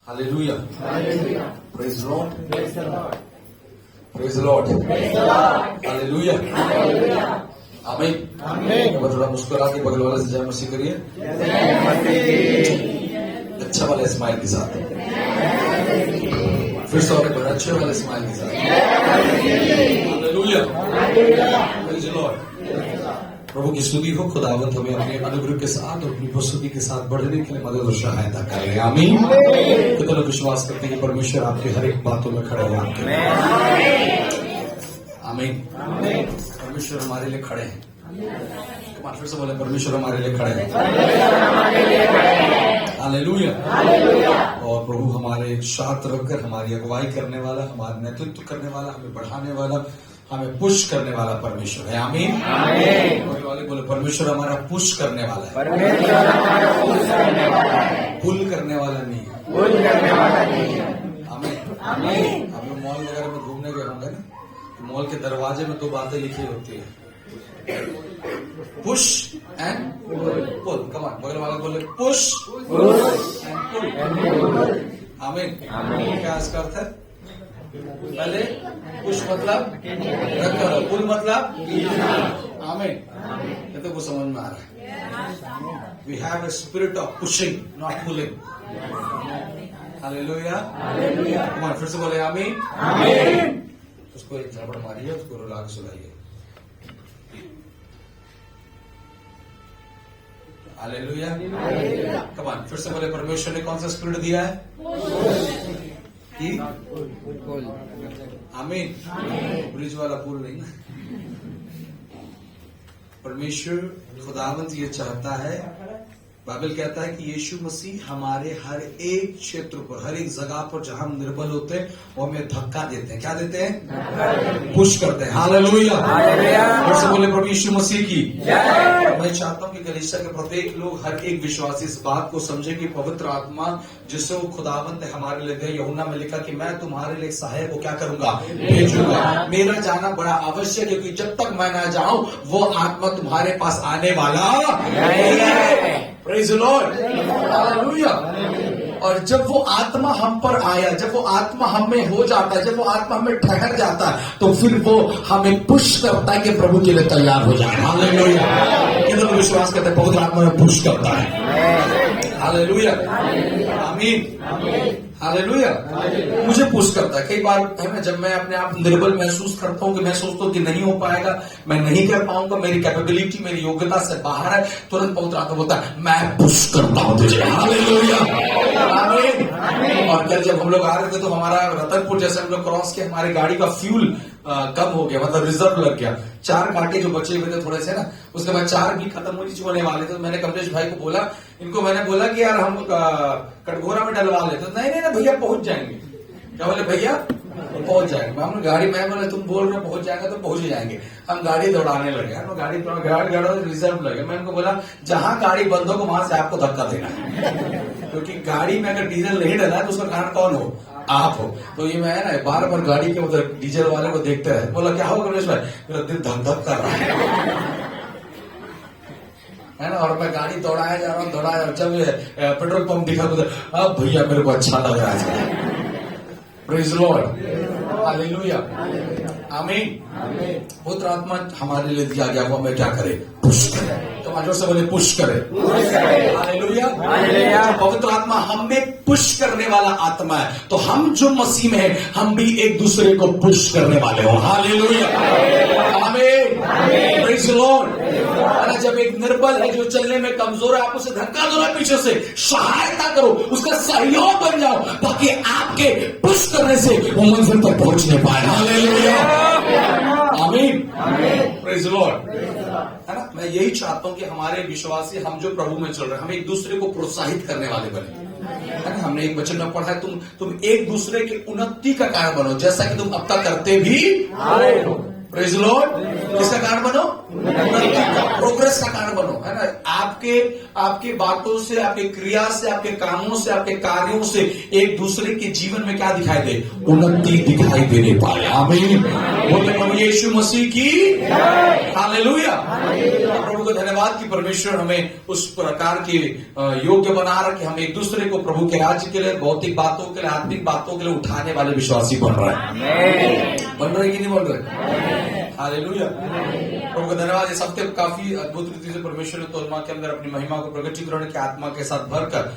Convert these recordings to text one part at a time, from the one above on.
Hallelujah. Hallelujah. Praise the Lord. Praise the Lord. Praise the Lord. Praise the Lord. Hallelujah. Hallelujah. आमीन। आमीन। एक बार थोड़ा मुस्कुरा के बगल वाले से जय मसीह करिए। जय मसीह। अच्छा वाले स्माइल के साथ। फिर से और एक बार अच्छे वाले स्माइल के साथ। हालेलुया। Praise the Lord. प्रभु की स्तुति हो। खुदावंत हमें अपने अनुग्रह के साथ और अपनी प्रस्तुति के साथ बढ़ने के लिए मदद और सहायता करें। आमीन। कितना विश्वास करते हैं परमेश्वर आपके हर एक बातों में खड़े हैं आपके। आमीन। परमेश्वर हमारे लिए खड़े हैं। फिर से बोले परमेश्वर हमारे लिए खड़े हैं। हालेलुया। और प्रभु हमारे साथ रखकर हमारी अगुवाई करने वाला, हमारा नेतृत्व करने वाला, हमें बढ़ाने वाला, हमें पुश करने वाला परमेश्वर है। आमीन। वाले बोले परमेश्वर हमारा पुश करने वाला है। परमेश्वर हमारा पुश करने वाला है। पुल करने वाला नहीं है। पुल करने वाला नहीं है। आमीन। आप लोग मॉल वगैरह में घूमने गए होंगे ना, तो मॉल के दरवाजे में दो बातें लिखी होती है, push and pull. Come on, बगल वाले बोले पुश एंड पुल। आमीन। क्या इसका अर्थ है? पहले पुश मतलब रखकर, पुल मतलब आमीन। ये तो कुछ समझ में आ रहा है। We have a spirit of pushing, not pulling. Hallelujah. Come on, फिर से बोले आमीन। उसको एक झापड़ मारिए, उसको रुला के सुलाइए। हालेलुया। कम ऑन, फिर से बोले परमेश्वर ने कौन सा स्पिरिट दिया है? आमीन। ब्रिज वाला पुल नहीं। परमेश्वर खुदावंत ये चाहता है, बाइबल कहता है कि यीशु मसीह हमारे हर एक क्षेत्र पर, हर एक जगह पर जहां हम निर्बल होते हैं वो हमें धक्का देते हैं। क्या देते हैं? पुश करते हैं। हालेलुया। फिर से बोले प्रभु यीशु मसीह की जय। मैं चाहता हूं कि कलीसिया के प्रत्येक लोग, हर एक विश्वासी इस बात को समझे कि पवित्र आत्मा जिसे वो खुदावंत है हमारे लिए दे। यूहन्ना में लिखा कि मैं तुम्हारे लिए सहायक को क्या करूंगा? भेजूंगा। मेरा जाना बड़ा आवश्यक है, क्योंकि जब तक मैं ना जाऊं वो आत्मा तुम्हारे पास आने वाला नहीं है। Praise the Lord. हालेलुया। और जब वो आत्मा हम पर आया, जब वो आत्मा हम में हो जाता है, जब वो आत्मा हमें ठहर जाता है, तो फिर वो हमें पुश करता है कि प्रभु के लिए तैयार हो जाए। हालेलुया। कितना विश्वास करते हैं पवित्र आत्मा में पुश करता है। हालेलुया। आमीन। हालेलुया। मुझे पुश करता है। कई बार है ना, जब मैं अपने आप निर्बल महसूस करता हूं, कि मैं सोचता हूं कि नहीं हो पाएगा, मैं नहीं कर पाऊंगा, मेरी कैपेबिलिटी, मेरी योग्यता से बाहर है, तुरंत पवित्र आत्मा बोलता है मैं पुश करता हूं तुझे। हालेलुया। आमीन। और कल जब हम लोग आ रहे थे तो हमारा रतनपुर जैसे हम लोग क्रॉस किया, हमारी गाड़ी का फ्यूल कम हो गया, मतलब रिजर्व लग गया। 4 कांटे जो बचे हुए थे थोड़े से ना, उसके बाद 4 भी खत्म होने वाले थे। तो मैंने कमलेश भाई को बोला, इनको मैंने बोला कि यार हम कटघोरा में डलवा लेते। तो नहीं भैया पहुंच जाएंगे। क्या बोले? भैया पहुंच जाएंगे। हम गाड़ी, मैं बोले तुम बोल रहे पहुंच जाएगा तो पहुंच ही जाएंगे। हम गाड़ी दौड़ाने लगे। हम गाड़ी रिजर्व लगे। मैं उनको बोला जहां गाड़ी बंद हो वहां से आपको धक्का देना है, क्योंकि गाड़ी में अगर डीजल नहीं डला तो उसका कारण कौन हो? आप हो। तो ये मैं ना बार बार गाड़ी के मतलब डीजल वाले को देखते रहे। बोला क्या हो गणेश भाई? मेरा दिल धक धक कर रहा है ना। और मैं गाड़ी दौड़ाया जा रहा हूँ, दौड़ाया। जब पेट्रोल पंप दिखा तो अब भैया मेरे को अच्छा लग रहा है। Praise the Lord. हालेलुया। आमीन। पुत्र आत्मा हमारे लिए दिया गया, वो हमें क्या करे? पुश करे। तो आजोर से बोले पुश करे। हालेलुया। पवित्र आत्मा हमें पुश करने वाला आत्मा है, तो हम जो मसीह में है हम भी एक दूसरे को पुश करने वाले हो। हालेलुया। आमीन। Praise the Lord. जब एक निर्बल है, जो चलने में कमजोर है, आप उसे धक्का दो ना पीछे से, सहायता करो, उसका सहयोग बन जाओ, ताकि आपके पुश करने से वो मंजिल तक पहुंचने पाए। हालेलुया। आमीन। Praise the Lord. है ना, मैं यही चाहता हूं कि हमारे विश्वासी, हम जो प्रभु में चल रहे हैं, हम एक दूसरे को प्रोत्साहित करने वाले बने। है ना, हमने एक वचन में पढ़ा है, तुम एक दूसरे की उन्नति का कारण बनो, जैसा कि तुम अब तक करते भी आए हो। Praise Lord. किसका कारण बनो? प्रोग्रेस का कारण बनो, है ना। आपके बातों से, आपके क्रिया से, आपके कामों से, आपके कार्यों से एक दूसरे के जीवन में क्या दिखाई दे? उन्नति दिखाई देने पाए। आमीन। बोले प्रभु यीशु मसीह की हालेलुया। प्रभु को धन्यवाद कि परमेश्वर हमें उस प्रकार के योग्य बना रखे, हम एक दूसरे को प्रभु के राज्य के लिए, भौतिक बातों के लिए, आत्मिक बातों के लिए उठाने वाले विश्वासी बन रहे हैं। बन रहे कि नहीं बन रहे? हालेलुया। प्रभु का धन्यवाद। इस हफ्ते काफी अद्भुत रीति से परमेश्वर ने तोलमा के अंदर अपनी महिमा को प्रकटीकरण की आत्मा के साथ भरकर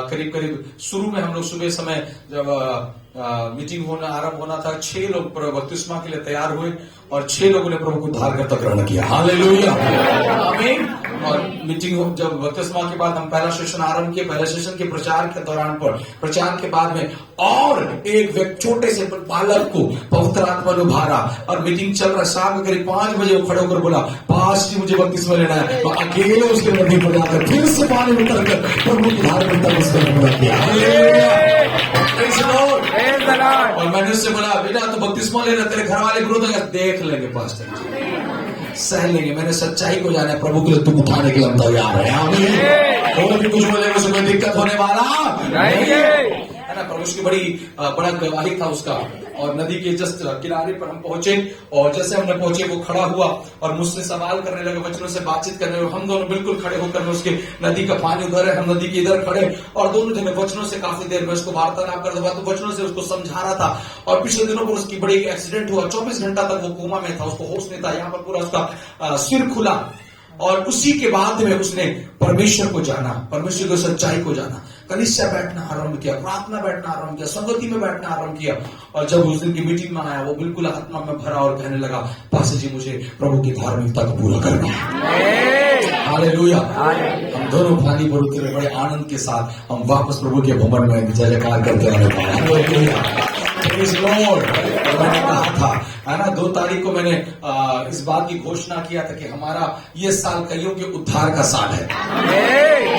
करीब करीब शुरू में हम लोग सुबह समय जब मीटिंग होना आरंभ होना था, 6 लोग बपतिस्मा के लिए तैयार हुए और 6 लोगों ने प्रभु को धार करता ग्रहण किया। हालेलुया, आमीन। और मीटिंग जब बपतिस्मा के बाद हम पहला सेशन आरंभ किए, पहले सेशन के प्रचार के दौरान पर प्रचार के बाद में और एक छोटे से बालक को पवित्र आत्मा ने उभारा और मीटिंग चल रहा। शाम करीब 5 बजे वो खड़े होकर बोला, पास जी मुझे बपतिस्मा लेना है। तो अकेले उसके नदी पर जाकर फिर से पानी में उतरकर प्रभु की धार करता और मैंने उससे बोला, बेटा तो बपतिस्मा ले रहा, तेरे घर वाले विरोध अगर देख लेंगे पास्टर, सह लेंगे। मैंने सच्चाई को जाना है, प्रभु के लिए तुम उठाने के लिए हम तैयार है। आमीन। और भी कुछ बोलेंगे उसमें कोई दिक्कत होने वाला नहीं है ना। प्रभु की बड़ा गवाही था उसका। और नदी के जस्ट किनारे पर हम पहुंचे और जैसे हमने पहुंचे वो खड़ा हुआ और मुझसे सवाल करने लगे, वचनों से बातचीत करने लगे। हम दोनों बिल्कुल खड़े होकर उसके नदी का पानी उधर है, हम नदी के इधर खड़े और दोनों जगह वचनों से काफी देर में उसको वार्तालाप कर रहा था, तो वचनों से उसको समझा रहा था। और पिछले दिनों पर उसकी बड़ी एक्सीडेंट हुआ, 24 घंटा तक वो कोमा में था, उसको होश नहीं था। यहाँ पर पूरा उसका सिर खुला और उसी के बाद में उसने परमेश्वर को जाना, परमेश्वर की सच्चाई को जाना, कलीसिया बैठना आरंभ किया, प्रार्थना बैठना आरंभ किया, संगति में बैठना आरंभ किया। और जब उस दिन की मीटिंग में आया वो बिल्कुल आत्मा में भरा और कहने लगा, पास्टर जी मुझे प्रभु की धार्मिकता को पूरा करना है। हालेलुया। हम दोनों पानी पर उतरे बड़े आनंद के साथ हम वापस प्रभु के भवन में जय जयकार करते रहने पाए। मैंने कहा था, है ना, 2 तारीख को मैंने इस बात की घोषणा किया था कि हमारा ये साल कईयों के उद्धार का साल है।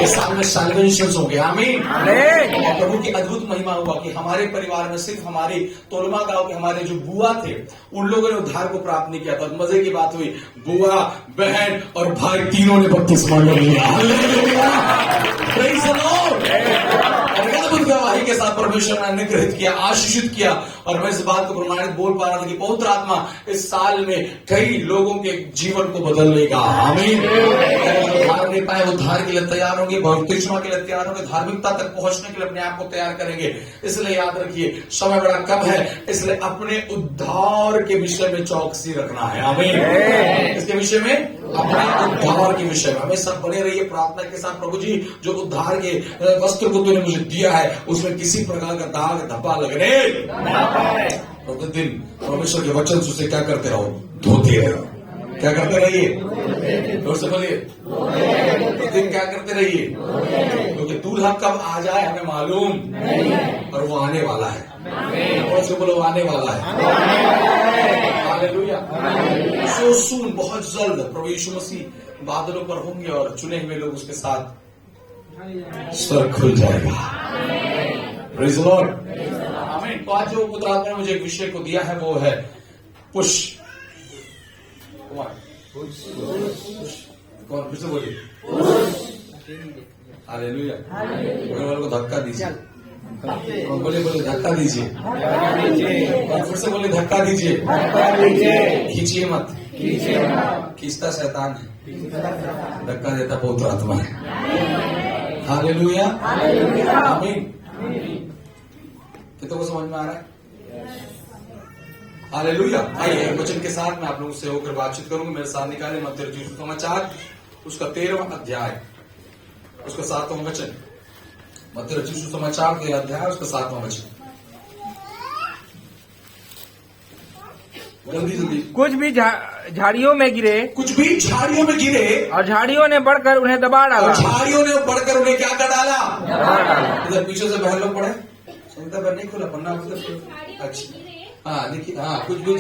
इस साल में साल्वेशन हो गया। आमीन। और प्रभु की अद्भुत महिमा हुआ कि हमारे परिवार में सिर्फ हमारे तोलमा गांव के हमारे जो बुआ थे उन लोगों ने उद्धार को प्राप्त नहीं किया था। मजे की बात हुई, बुआ, बहन और भाई तीनों ने बपतिस्मा लिया। गवाही के साथ परमेश्वर ने अनुग्रहित किया, आशीषित किया। और मैं इस बात को प्रमाणित बोल पा रहा था कि पवित्र आत्मा इस साल में कई लोगों के जीवन को बदल लेगा। आमीन। उद्धार नहीं पाए, उद्धार के लिए तैयार होंगे, बपतिस्मा के लिए तैयार होंगे, धार्मिकता तक पहुंचने के लिए अपने आप को तैयार करेंगे। इसलिए याद रखिए समय बड़ा कम है, इसलिए अपने उद्धार के विषय में चौकसी रखना है। आमीन। इसके विषय में, अपने उद्धार के विषय में हमें सब बने रहिए प्रार्थना के साथ। प्रभु जी जो उद्धार के वस्त्र को तूने मुझे दिया है उसमें किसी प्रकार का दाग धब्बा लगने प्रतिदिन परमेश्वर के वचन से क्या करते रहो? धोते रहो। क्या करते रहिए? जोर से बोलिए, प्रतिदिन क्या करते रहिए? क्योंकि दूल्हा कब आ जाए हमें मालूम नहीं, और वो आने वाला है। और से बोलो आने वाला है। हालेलुया। सो सून, बहुत जल्द प्रभु यीशु मसीह बादलों पर होंगे और चुने हुए लोग उसके साथ स्वर्ग खुल जाएगा। Praise the Lord. आमीन। तो आज जो पुत्र आत्मा ने मुझे एक विषय को दिया है वो है पुश। कौन? फिर से बोलिए। हालेलुया। को धक्का दीजिए। बोले धक्का दीजिए। और फिर से बोले धक्का दीजिए। खींचिए मत। खींचता शैतान है, धक्का देता पवित्र आत्मा है। हालेलुया। आमीन। कितनों को समझ में आ रहा है? हालेलुया। आइए वचन के साथ मैं आप लोगों से होकर बातचीत करूंगा। मेरे साथ निकाले मत्ती रचित सुसमाचार उसका 13वां अध्याय उसका 7वां वचन। मत्ती रचित सुसमाचार 13 अध्याय उसका 7वां वचन। जल्दी जल्दी। कुछ भी झाड़ियों में गिरे, कुछ भी झाड़ियों में गिरे और झाड़ियों ने बढ़कर उन्हें दबा डाला। झाड़ियों ने बढ़कर उन्हें क्या कर डाला? इधर पीछे से बहन लोग पढ़े, संहिता पर नहीं खुला पन्ना। अच्छा हाँ देखिए, हाँ कुछ भी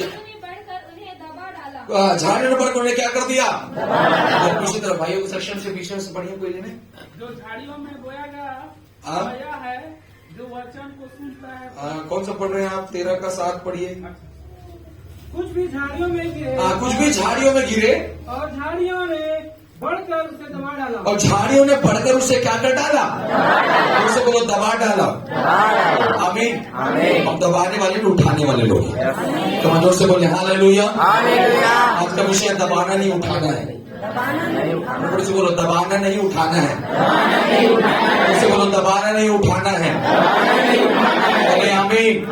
झाड़ियों ने बढ़कर उन्हें क्या कर दिया? पीछे तरफ भाइयों के सेक्शन से पीछे से पढ़िए कोई ने। जो झाड़ियों में बोया गया है, जो वचन को सुनता है। कौन सा पढ़ रहे हैं आप? 13 का 7 पढ़िए। कुछ भी झाड़ियों में गिरे कुछ भी झाड़ियों में गिरे और झाड़ियों ने बढ़कर उसे दबा डाला। और झाड़ियों ने बढ़कर उसे क्या कर डाला? उसे बोलो दबा डाला। आमीन। हम दबाने वाले तो उठाने वाले लोग हैं। तो जोर से बोले हालेलुया। आज का विषय दबाना नहीं उठाना है। उसे बोलो दबाना नहीं उठाना है। उसे बोलो दबाना नहीं उठाना है। बोले आमीन।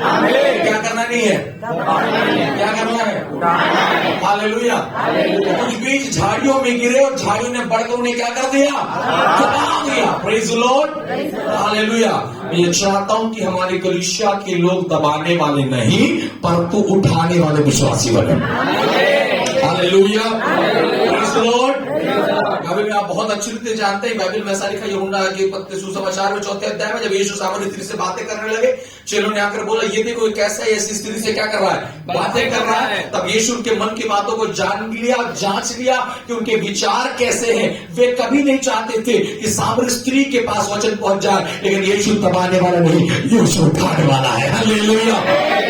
क्या करना नहीं है? क्या करना है? हालेलुया। कुछ बीज झाड़ियों में गिरे और झाड़ियों ने बढ़कर उन्हें क्या कर दिया? दबा दिया। Praise the Lord. हालेलुया। मैं ये चाहता हूं कि हमारी कलीसिया के लोग दबाने वाले नहीं परंतु उठाने वाले विश्वासी बने। Hallelujah. Praise the Lord. Bible में आप बहुत अच्छी रीति जानते हैं, बाइबल में ऐसा लिखा यूहन्ना के पत्र सुसमाचार में 4 अध्याय में, जब यीशु सामरी स्त्री से बातें करने लगे, चेलों ने आकर बोला ये देखो कैसा है, ऐसी स्त्री से क्या कर रहा है? बातें कर रहा है। तब यीशु उनके मन की बातों को जान लिया, जांच लिया कि उनके विचार कैसे हैं। वे कभी नहीं चाहते थे कि सामरी स्त्री के पास वचन पहुंच जाए, लेकिन यीशु दबाने वाला नहीं, यीशु उठाने वाला है। हालेलुया।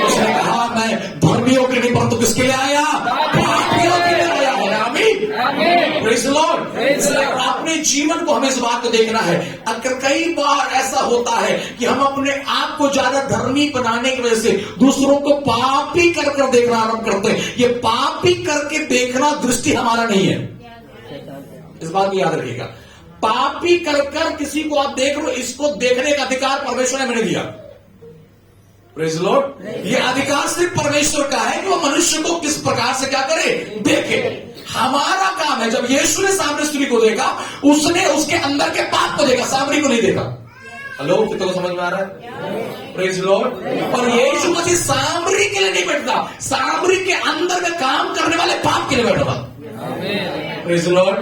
उसने कहा मैं धर्मियों के नहीं परंतु किसके लिए आया? पापियों के लिए आया है। आमीन। Praise the Lord. अपने जीवन को हमें इस बात को देखना है। अगर कई बार ऐसा होता है कि हम अपने आप को ज्यादा धर्मी बनाने की वजह से दूसरों को पापी कर देखना आरंभ करते हैं। ये पापी करके देखना दृष्टि हमारा नहीं है। इस बात को याद रखिएगा। पापी कर किसी को आप देख रहे हो, इसको देखने का अधिकार परमेश्वर ने मैंने दिया। Praise the Lord. ये अधिकार सिर्फ परमेश्वर का है कि वो मनुष्य को किस प्रकार से क्या करे, देखे। हमारा काम है, जब यीशु ने सामरी स्त्री को देखा, उसने उसके अंदर के पाप को देखा, सामरी को नहीं देखा। हेलो, कितने को समझ में आ रहा है? Praise the Lord. और यीशु मसीह सामरी के लिए नहीं बैठता, सामरी के अंदर में काम करने वाले पाप के लिए बैठा था। Praise the Lord.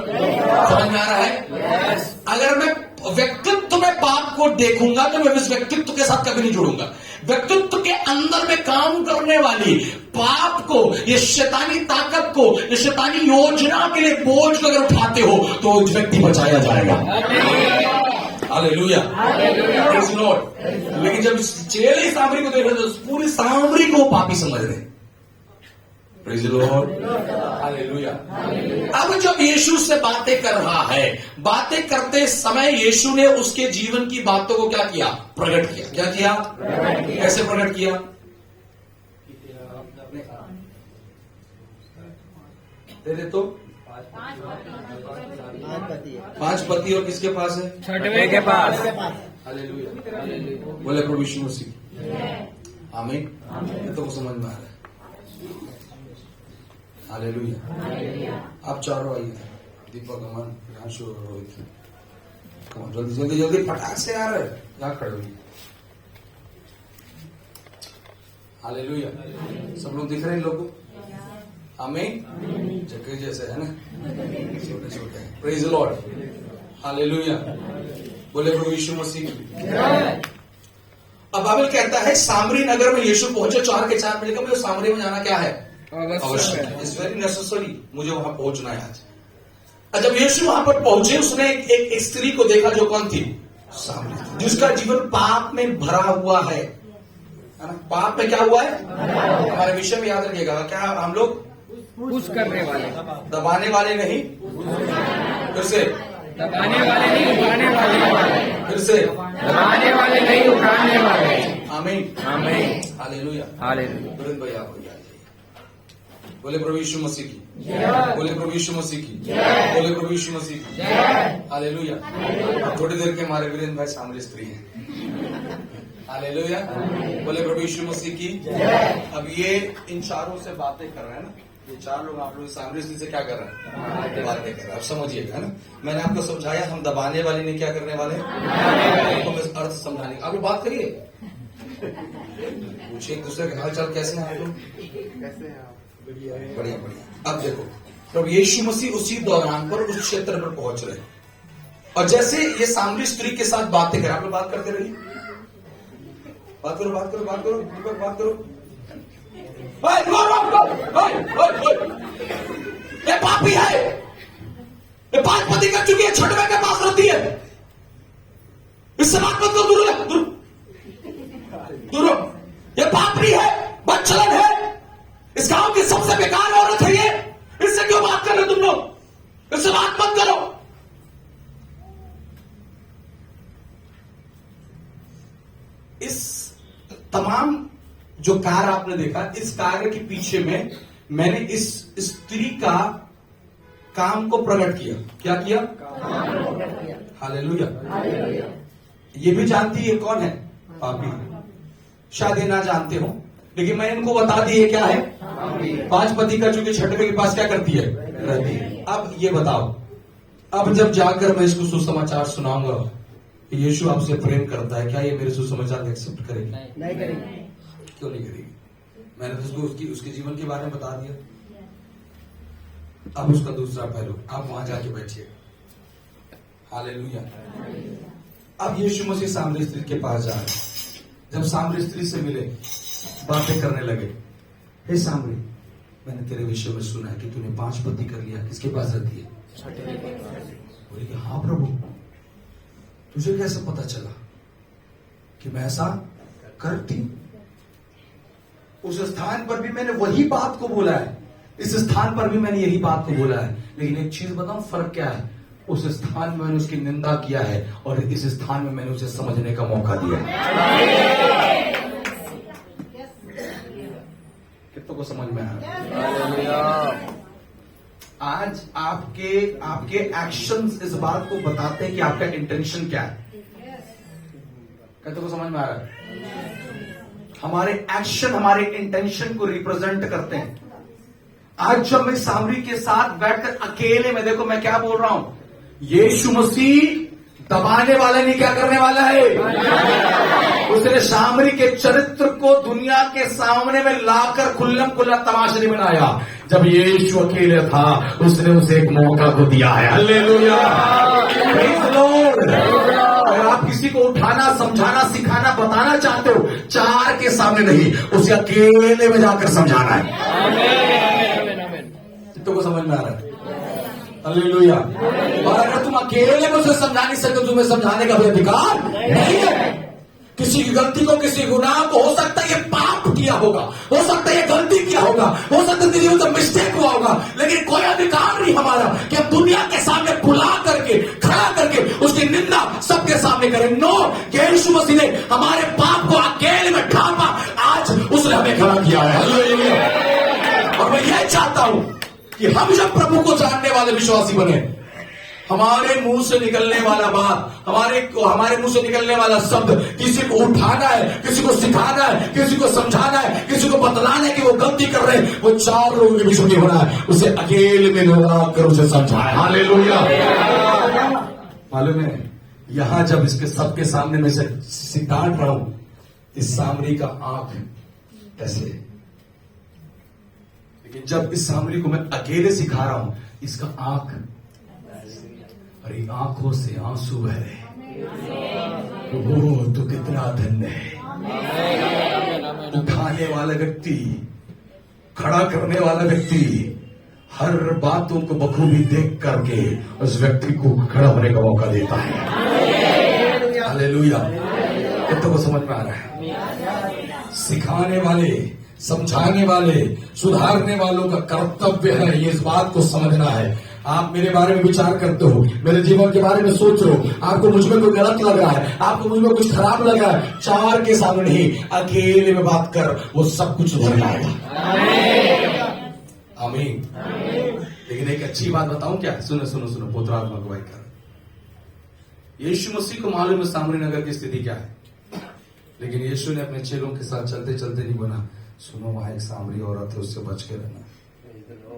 समझ में आ रहा है? अगर मैं व्यक्तित्व में पाप को देखूंगा तो मैं इस व्यक्तित्व के साथ कभी नहीं जुड़ूंगा। व्यक्तित्व के अंदर में काम करने वाली पाप को, ये शैतानी ताकत को, ये शैतानी योजना के लिए बोझ को अगर उठाते हो तो वो व्यक्ति बचाया जाएगा। हालेलुया। Praise the Lord. लेकिन जब चेले सामरी को देख रहे तो पूरी सामरी को पापी समझ रहे। Praise the Lord. हालेलुया। अब जब यीशु से बातें कर रहा है, बातें करते समय यीशु ने उसके जीवन की बातों को क्या किया? प्रकट किया। क्या किया? कैसे प्रकट किया? दे दे तो 5 पति और किसके पास है? 6वें के पास। हालेलुया। बोले प्रभु यीशु मसीह। आमीन। तो समझ में आ रहा है। हालेलुया। आप चारों आइए। दीपक, अमन, प्रियांशु, रोहित, जल्दी जल्दी जल्दी फटाक से आ रहे। यहाँ खड़े हुए। हालेलुया। सब लोग दिख रहे हैं लोगों को? आमीन। चक्री जैसे है ना, छोटे छोटे। Praise the Lord. हालेलुया। बोले प्रभु यीशु मसीह। अब बाइबल कहता है सामरी नगर में यीशु पहुंचे 4 के 4 मिलकर। मुझे सामरी में जाना क्या है? अवश्य। इट्स वेरी नेसेसरी, मुझे वहां पहुंचना है आज। जब यीशु वहां पर पहुंचे, उसने एक स्त्री को देखा जो कौन थी? सामरी, जिसका जीवन पाप में भरा हुआ है ना? पाप में क्या हुआ है? हमारे विषय में याद रखिएगा, क्या हम लोग पुश करने वाले, दबाने वाले नहीं, फिर से दबाने वाले नहीं, उठाने वाले, फिर से दबाने वाले नहीं, उठाने वाले। आमीन। आमीन। हालेलुया। हालेलुया। तुरंत भाई आप बोले प्रभु यीशु मसीह की। बोले प्रभु यीशु मसीह की। बोले प्रभु यीशु मसीह की। हालेलुया। थोड़ी देर के हमारे वीरेंद्र भाई सामने स्त्री हैं। हालेलुया। बोले प्रभु यीशु मसीह की। अब ये इन चारों से बातें कर रहे हैं ना, ये 4 लोग आप लोग सामने स्त्री से क्या कर रहे हैं? बातें कर रहे हैं। अब समझिएगा ना, मैंने आपको समझाया हम दबाने वाले नहीं क्या करने वाले, हम इस अर्थ समझाने। आप लोग बात करिए, पूछिए एक दूसरे के हाल चाल कैसे हैं आप लोग? कैसे हैं आप? बढ़िया बढ़िया। अब देखो, प्रभु यीशु मसीह उसी दौरान पर उस क्षेत्र पर पहुंच रहे, और जैसे ये सामरी स्त्री के साथ बातें करें, आप लोग बात करते रहिए, बात करो बात करो बात करो दीपक, बात करो। ये पापी है, ये 5 पति कर चुकी है, 6वें के पास रहती है, इससे बात मत करो, दूर रहो, दूर। ये पापी है, बदचलन है, इस गांव की सबसे तमाम जो कार्य आपने देखा, इस कार्य के पीछे में मैंने इस स्त्री का काम को प्रकट किया। क्या किया? हालेलुया। ये भी जानती है कौन है? पापी। शायद ये ना जानते हो, लेकिन मैं इनको बता दी है क्या है? 5 पति कर चुके, छठवें के पास क्या करती है? रहती है। अब ये बताओ, अब जब जाकर मैं इसको सुसमाचार सुनाऊंगा कि यीशु आपसे प्रेम करता है, क्या ये मेरे सुसमाचार एक्सेप्ट करेगी? नहीं करेंगे। क्यों नहीं करेगी? मैंने तो उसको उसके जीवन के बारे में बता दिया। अब उसका दूसरा पहलू, आप वहां जाके बैठिए। हालेलुया। अब यीशु मसीह सामरी स्त्री के पास जा रहे हैं। जब सामरी स्त्री से मिले, बातें करने लगे, हे सामरी, मैंने तेरे विषय में सुना है कि तूने 5 पति कर लिया। किसके पास रहती है? बोली कि हाँ प्रभु, तुझे कैसे पता चला कि मैं ऐसा करती? उस स्थान पर भी मैंने वही बात को बोला है, इस स्थान पर भी मैंने यही बात को बोला है, लेकिन एक चीज बताऊं, फर्क क्या है? उस स्थान में मैंने उसकी निंदा किया है और इस स्थान में मैंने उसे समझने का मौका दिया है। कितनों को समझ में आ रहा है? आज आपके एक्शंस इस बात को बताते हैं कि आपका इंटेंशन क्या है। कितनों को समझ में आ रहा है? हमारे एक्शन हमारे इंटेंशन को रिप्रेजेंट करते हैं। आज जब मैं सामरी के साथ बैठकर अकेले में, देखो मैं क्या बोल रहा हूं, यीशु मसीह दबाने वाला नहीं, क्या करने वाला है? उसने सामरी के चरित्र को दुनिया के सामने में लाकर खुल्लम खुल्ला तमाशा नहीं बनाया। जब यीशु अकेले था, उसने उसे एक मौका को दिया है। Hallelujah, praise the Lord. अगर आप किसी को उठाना, समझाना, सिखाना, बताना चाहते हो, 4 के सामने नहीं, उसे अकेले में जाकर समझाना है। तो को समझ में आ रहा है? हालेलुया। और अगर तुम अकेले में उसे समझा नहीं सकते, तुम्हें समझाने का भी अधिकार नहीं है। किसी की गलती को, किसी गुनाह को, हो सकता है ये पाप किया होगा, हो सकता है ये गलती किया होगा, हो सकता है तेरी उनसे मिस्टेक हुआ होगा, लेकिन कोई अधिकार नहीं हमारा कि हम दुनिया के सामने बुला करके, खड़ा करके उसकी निंदा सबके सामने करें। नो, यीशु मसीह ने हमारे पाप को अकेले में ढांपा, आज उसने हमें खड़ा किया है। हालेलुया। और मैं यह चाहता हूं कि हम जब प्रभु को जानने वाले विश्वासी बने, हमारे मुंह से निकलने वाला बात, हमारे मुंह से निकलने वाला शब्द, किसी को उठाना है, किसी को सिखाना है, किसी को समझाना है, किसी को बतलाना है कि वो गलती कर रहे हैं, वो 4 लोगों के बीच में होना है, उसे अकेले में कर उसे समझाए। हालेलुया। मालूम है, यहां जब इसके सबके सामने में से डांट रहा हूं, इस सामरी का आंख ऐसे, लेकिन जब इस सामरी को मैं अकेले सिखा रहा हूं, इसका आंख, अरे आंखों से आंसू बह रहे। वो तो कितना धन्य है। उठाने वाला व्यक्ति, खड़ा करने वाला व्यक्ति, हर बातों को बखूबी देख करके उस व्यक्ति को खड़ा होने का मौका देता है। हालेलुया। कितनों को समझ में आ रहा है? सिखाने वाले, समझाने वाले, सुधारने वालों का कर्तव्य है ये इस बात को समझना है। आप मेरे बारे में विचार करते हो, मेरे जीवन के बारे में सोच रहे हो, आपको मुझ में कोई गलत लग रहा है, आपको मुझ में कुछ खराब लग रहा है, 4 के सामने नहीं, अकेले में बात कर, वो सब कुछ सुधर जाएगा। आमीन। लेकिन एक अच्छी बात बताऊं क्या? सुनो सुनो सुनो, पवित्र आत्मा गवाही कर। यीशु मसीह को मालूम है सामरी नगर की स्थिति क्या है, लेकिन यीशु ने अपने चेलों के साथ चलते चलते नहीं बना, सुनो वहां एक सामरी औरत है, उससे बच के रहना।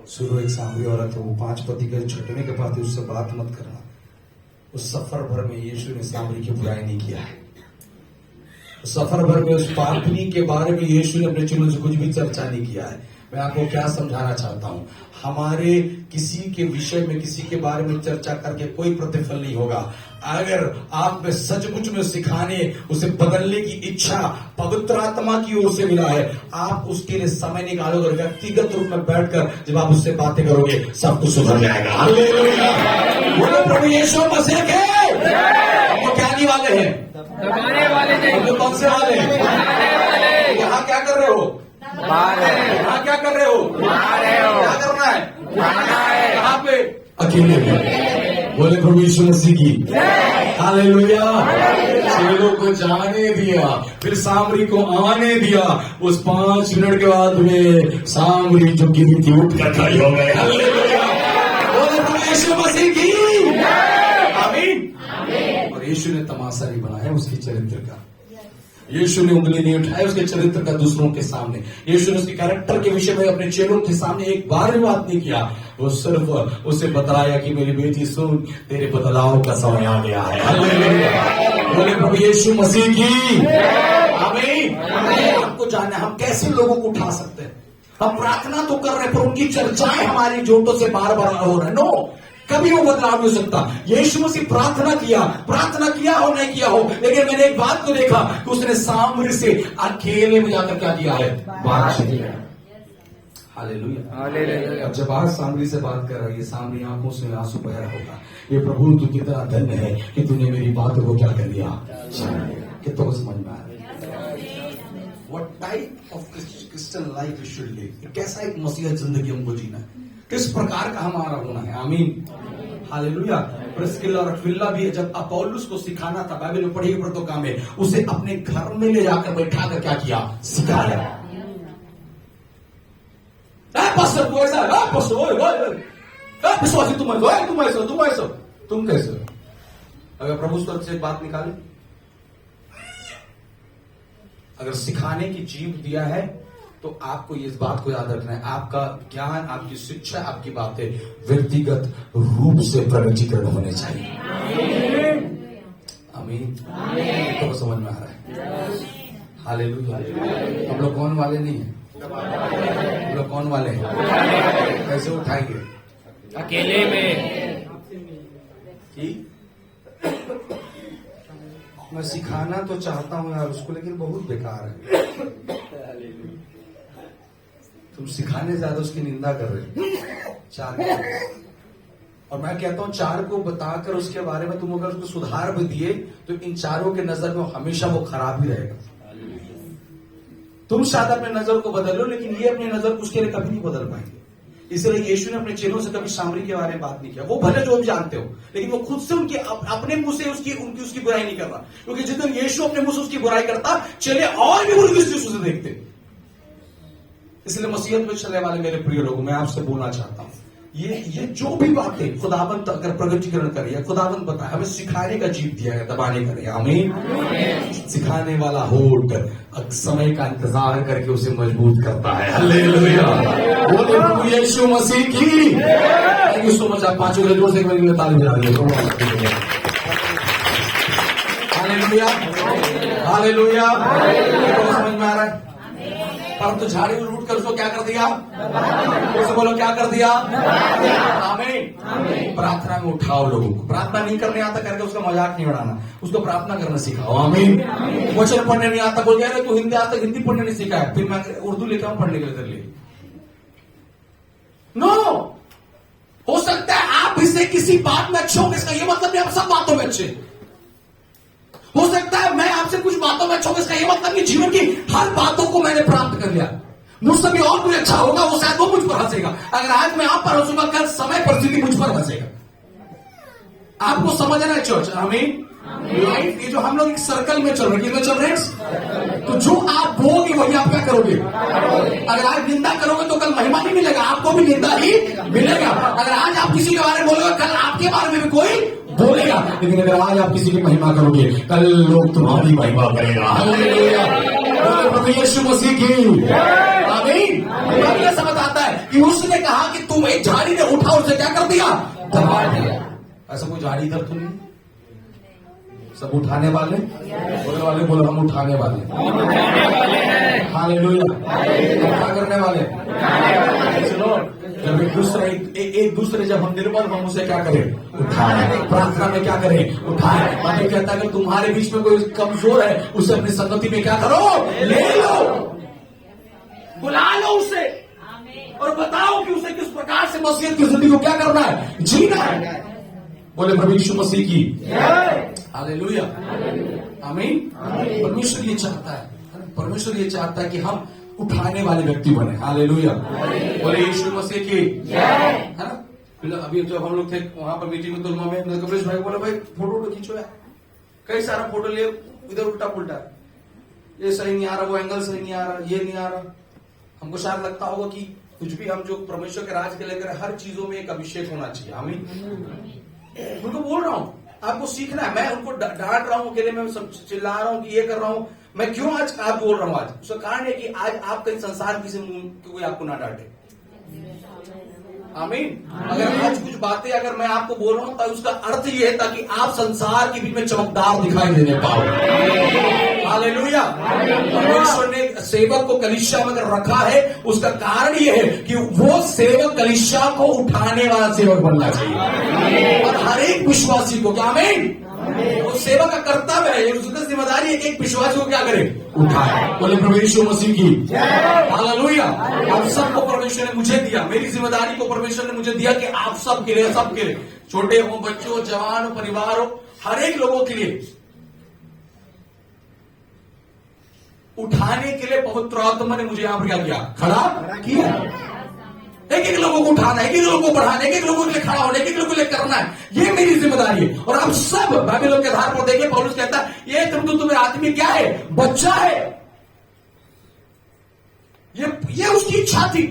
सुनो एक सामरी औरत है, वो 5 पति के छठवें के पास, उससे बात मत करना। उस सफर भर में यीशु ने सामरी की बुराई नहीं किया है। उस सफर भर में उस पापनी के बारे में यीशु ने अपने चेलों से कुछ भी चर्चा नहीं किया है। मैं आपको क्या समझाना चाहता हूं, हमारे किसी के विषय में, किसी के बारे में चर्चा करके कोई प्रतिफल नहीं होगा। अगर आप में सचमुच में सिखाने, उसे बदलने की इच्छा पवित्र आत्मा की ओर से मिला है, आप उसके लिए समय निकालोगे, व्यक्तिगत रूप में बैठकर जब आप उससे बातें करोगे, सब कुछ सुधर जाएगा। हालेलुया। बोलो प्रभु यीशु मसीह के। वो क्या नहीं वाले हैं? दबाने वाले नहीं। कौन से वाले हैं? यहाँ क्या कर रहे हो? यहाँ क्या कर रहे हो? क्या करना है? कहाँ पे? अकेले में। बोले प्रभु यीशु मसीह की। हालेलुया। चेलों को जाने दिया, फिर सामरी को आने दिया। उस 5 मिनट के बाद में सामरी जो गिरी थी उठ कर खड़ी हो गए। हालेलुया। बोलो प्रभु यीशु मसीह की आमीन। और यीशु ने तमाशा नहीं बनाया उसके चरित्र का, यीशु ने उंगली नहीं उठाई उसके चरित्र का दूसरों के सामने। यीशु ने उसके कैरेक्टर के विषय में अपने चेलों के सामने एक बार भी बात नहीं किया। वो सिर्फ उसे बताया कि मेरी बेटी सुन, तेरे बदलाव का समय आ गया है। हालेलुया। बोले प्रभु यीशु मसीह की आमीन। हमको जानना हम कैसे लोगों को उठा सकते हैं। हम प्रार्थना तो कर रहे हैं पर उनकी चर्चाएं हमारी जोटों से बार बार हो रहा है। नो, कभी वो बदलाव नहीं हो सकता। यीशु मसीह प्रार्थना किया हो नहीं किया हो, लेकिन मैंने एक बात को देखा कि उसने सामरी से अकेले में जाकर क्या किया है, बातचीत किया। हालेलुया। अब जब आज सामरी से बात कर रही है, सामरी आंखों से आंसू बह रहा होगा, ये प्रभु तू कितना धन्य है कि तूने मेरी बात को क्या कर दिया, कितना समझ में आ रहा है। What type of Christian life we should live, कैसा एक मसीहा जिंदगी हमको जीना है, किस प्रकार का हमारा होना है। आमीन। हालेलुया। प्रिस्किला और अक्विला भी जब अपौलुस को सिखाना था, बाइबल में पढ़िए ब्रतों में, उसे अपने घर में ले जाकर बैठा कर क्या किया, सिखाया। विश्वासी तुम कैसे हो? अगर प्रभु स्वर्ग से बात निकाले, अगर सिखाने की जीभ दिया है तो आपको इस बात को याद रखना है, आपका ज्ञान, आपकी शिक्षा, आपकी बातें व्यक्तिगत रूप से प्रगटीकरण होने चाहिए। आमीन। तो समझ में आ रहा है। हालेलुया। हम लोग कौन वाले नहीं है, हम लोग कौन वाले हैं, कैसे उठाएंगे, अकेले में। मैं सिखाना तो चाहता हूं यार उसको, लेकिन बहुत बेकार है। तुम सिखाने ज्यादा उसकी निंदा कर रहे हो। 4 और मैं कहता हूं 4 को बताकर उसके बारे में तुम अगर उसको सुधार भी दिए तो इन 4 के नजर में हमेशा वो खराब ही रहेगा। तुम शायद अपने नजर को बदल लो, लेकिन ये अपनी नजर उसके लिए कभी नहीं बदल पाएंगे। इसलिए यीशु ने अपने चेलों से कभी सामरी के बारे में बात नहीं किया। वो भले जो भी जानते हो, लेकिन वो खुद से उनके अपने मुंह से उसकी बुराई नहीं कर रहा, क्योंकि जिस दिन यीशु अपने मुंह से उसकी बुराई करता, चेले और भी बुरी दृष्टि से देखते। इसलिए मसीहत में चलने वाले मेरे प्रिय लोगों, मैं आपसे बोलना चाहता हूं, ये जो भी बातें खुदावंत अगर प्रगटीकरण करे या खुदावंत बताए, हमें सिखाने का जीव दिया है, दबाने का नहीं। आमीन। सिखाने वाला होठ समय का इंतजार करके उसे मजबूत करता है। हालेलुया। बोले प्रभु यीशु मसीह की। Thank you so much. आप 5 जोर से मेरे लिए ताली बजा दीजिए। हालेलुया। हालेलुया। समझ में आ रहा है। परंतु झाड़ी में लूट कर उसको क्या कर दिया, उसे बोलो क्या कर दिया। आमीन। प्रार्थना में उठाओ लोगों को। प्रार्थना नहीं करने आता करके उसका मजाक नहीं उड़ाना, उसको प्रार्थना करना सिखाओ। आमीन। वचन पढ़ने नहीं आता, बोल रहे तू हिंदी आता, हिंदी पढ़ने नहीं सीखा है, फिर मैं उर्दू लेकर हूं पढ़ने के लिए तेरे लिए। नो, हो सकता है आप इससे किसी बात में अच्छे होंगे, इसका ये मतलब नहीं आप सब बातों में अच्छे। हो सकता है मैं आपसे कुछ बातों में अच्छा होगा, इसका ये मतलब कि जीवन की हर बातों को मैंने प्राप्त कर लिया, मुझसे भी और कोई अच्छा होगा, वो शायद वो मुझ पर हंसेगा। अगर आज मैं आप पर हंसूंगा, कल समय परिस्थिति मुझ पर हंसेगा। आपको समझना है चर्च। आमीन। लाइफ ये जो हम लोग एक सर्कल में चल रहे हैं, चल रहे हैं, तो जो आप बोलोगे वही आप क्या करोगे। अगर आज निंदा करोगे तो कल महिमा नहीं मिलेगा, आपको भी निंदा ही मिलेगा। अगर आज आप किसी के बारे में बोलोगे, कल आपके बारे में भी कोई बोलेगा। लेकिन अगर आज आप किसी की महिमा करोगे, कल लोग तुम्हारी महिमा करेगा। हालेलुया। प्रभु यीशु मसीह की आमीन। ये समझ आता है कि उसने कहा कि तुम एक झाड़ी ने उठा, उसे क्या कर दिया, दबा दिया। ऐसा कोई झाड़ी इधर तो नहीं, सब उठाने वाले, बोलने वाले बोलो हम उठाने वाले। हालेलुया। क्या करने वाले। चलो जब एक दूसरे जब हम निर्बल हम उसे क्या करें, उठाए। प्रार्थना में क्या करें, उठाए। बाइबल कहता है कि तुम्हारे बीच में कोई कमजोर है, उसे अपनी संगति में क्या करो, ले लो, बुला लो उसे और बताओ कि उसे किस प्रकार से मसीहत की जिंदगी को क्या करना है, जीना है। बोले प्रभु यीशु मसीह की हालेलुया। आमीन। परमेश्वर ये चाहता है, परमेश्वर ये चाहता है कि हम उठाने वाले व्यक्ति बने। हालेलुया। बोले यीशु मसीह की, है ना। अभी जब हम लोग थे वहां पर मीटिंग में तुलमा में, कमलेश भाई बोले भाई फोटो खींचो यार। कई सारा फोटो ले, इधर उल्टा पुल्टा है, ये सही नहीं आ रहा, वो एंगल सही नहीं आ रहा, ये नहीं आ रहा। हमको शायद लगता होगा कि कुछ भी हम जो परमेश्वर के राज के लेकर हर चीजों में एक अभिषेक होना चाहिए। आमीन। उनको बोल रहा हूं आपको सीखना है। मैं उनको डांट रहा हूं, अकेले में चिल्ला रहा हूं कि ये कर रहा हूं। मैं क्यों आज आप बोल रहा हूं? आज उसका कारण है कि आज आप कहीं संसार किसी कोई आपको ना डांटे। आमीन। अगर आज कुछ बातें अगर मैं आपको बोल रहा हूं तो उसका अर्थ ये है ताकि आप संसार के बीच में चमकदार दिखाई देने पाओ। हालेलुया। परमेश्वर ने सेवक को कलीसिया में अगर रखा है, उसका कारण ये है कि वो सेवक कलीसिया को उठाने वाला सेवक बनना चाहिए, और हर एक विश्वासी को। क्या आमीन? वो सेवक का कर्तव्य है, उसकी जिम्मेदारी है कि एक विश्वासी को क्या करे? उठाए। बोले प्रभु यीशु मसीह की हालेलुया। आप सबको परमेश्वर ने मुझे दिया, मेरी जिम्मेदारी को परमेश्वर ने मुझे दिया कि आप सब के लिए, छोटे हो, बच्चों, जवान हो, परिवार हो, हर एक लोगों के लिए उठाने के लिए पवित्र आत्मा ने मुझे यहां पर क्या किया? खड़ा किया। एक एक लोगों को उठाना, एक एक लोगों को बढ़ाना, एक एक लोगों के लिए खड़ा होना, एक एक लोगों के लिए करना है। ये मेरी जिम्मेदारी है। और आप सब बाइबल के आधार पर देखिए, पौलुस कहता है ये तुम्हें आदमी क्या है? बच्चा है। ये उसकी इच्छा थी,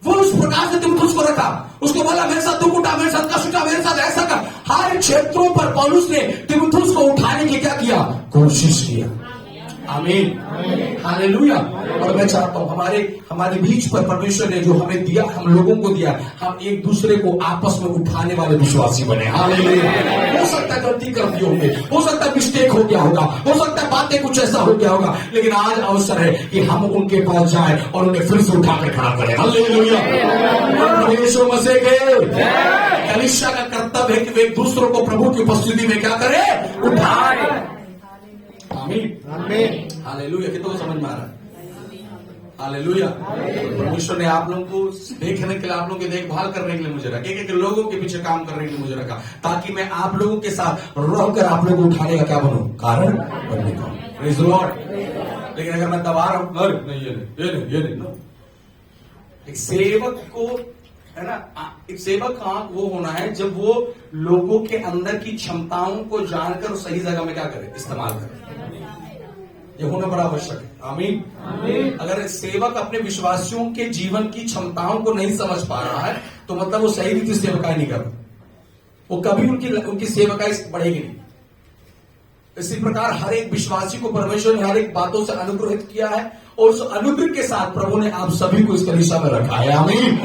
वो उस प्रकार से तिमुथियुस को रखा। उसको बोला मेरे साथ दुख उठा, मेरे साथ कष्ट उठा, मेरे साथ ऐसा कर। हर क्षेत्रों पर पौलुस ने तिमुथियुस को उठाने की क्या किया? कोशिश किया। आमीन। हालेलुया। और मैं चाहता हूं हमारे बीच पर परमेश्वर ने जो हमें दिया, हम लोगों को दिया, हम एक दूसरे को आपस में उठाने वाले विश्वासी बने। हालेलुया। हो सकता है गलती कर दिए होंगे, हो सकता है मिस्टेक हो गया होगा, हो सकता है बातें कुछ ऐसा हो गया होगा, लेकिन आज अवसर है कि हम उनके पास जाएं और उन्हें फिर से उठाकर खड़ा करें। हालेलुया। यीशु मसीह के कलीसिया का कर्तव्य है कि वे दूसरों को प्रभु की उपस्थिति में क्या करें? उठाए। आमीन। हालेलुया। कितना समझ में आ रहा है? हालेलुया। परमेश्वर ने आप लोगों को देखने के लिए, आप लोगों की देखभाल करने के लिए मुझे रखा, एक लोगों के पीछे काम करने के लिए मुझे रखा, ताकि मैं आप लोगों के साथ रहकर आप लोगों को उठाने का क्या बनूं? कारण बनने का। Praise the Lord. लेकिन अगर मैं दबा रहा हूं, नहीं ये नहीं। एक सेवक को है ना, एक सेवक का वो होना है जब वो लोगों के अंदर की क्षमताओं को जानकर सही जगह में क्या करे? इस्तेमाल करे। ये होना बड़ा आवश्यक है। आमीन। अगर सेवक अपने विश्वासियों के जीवन की क्षमताओं को नहीं समझ पा रहा है, तो मतलब वो सही रीति से सेवकाई नहीं कर रहा, वो कभी उनकी सेवकाई बढ़ेगी नहीं। इसी प्रकार हर एक विश्वासी को परमेश्वर ने हर एक बातों से अनुग्रहित किया है, और उस अनुग्रह के साथ प्रभु ने आप सभी को इस कलीसिया में रखा है। आमीन।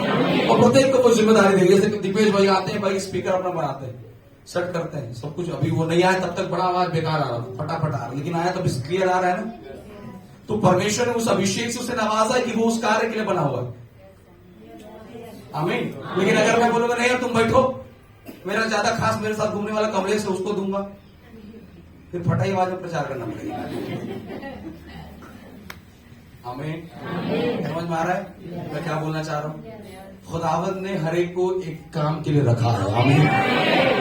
और प्रत्येक को जिम्मेदारी दी। जैसे दिग्विजय भाई आते हैं, भाई स्पीकर अपना बनाते हैं, सेट करते हैं सब कुछ। अभी वो नहीं आया तब तक बड़ा आवाज बेकार आ रहा था, फटाफट आ रहा, लेकिन आया तब क्लियर आ रहा है ना। तो परमेश्वर ने उस अभिषेक से उसे नवाजा है कि वो उस कार्य के लिए बना हुआ है। आमीन। लेकिन अगर मैं बोलूंगा नहीं यार तुम बैठो, मेरा ज्यादा खास मेरे साथ घूमने वाला कमलेश है, उसको दूंगा, फिर फटाई आवाज में प्रचार करना पड़ेगा। आमीन। समझ में आ रहा है मैं क्या बोलना चाह रहा हूं? खुदावंद ने हर एक को एक काम के लिए रखा है। आमीन।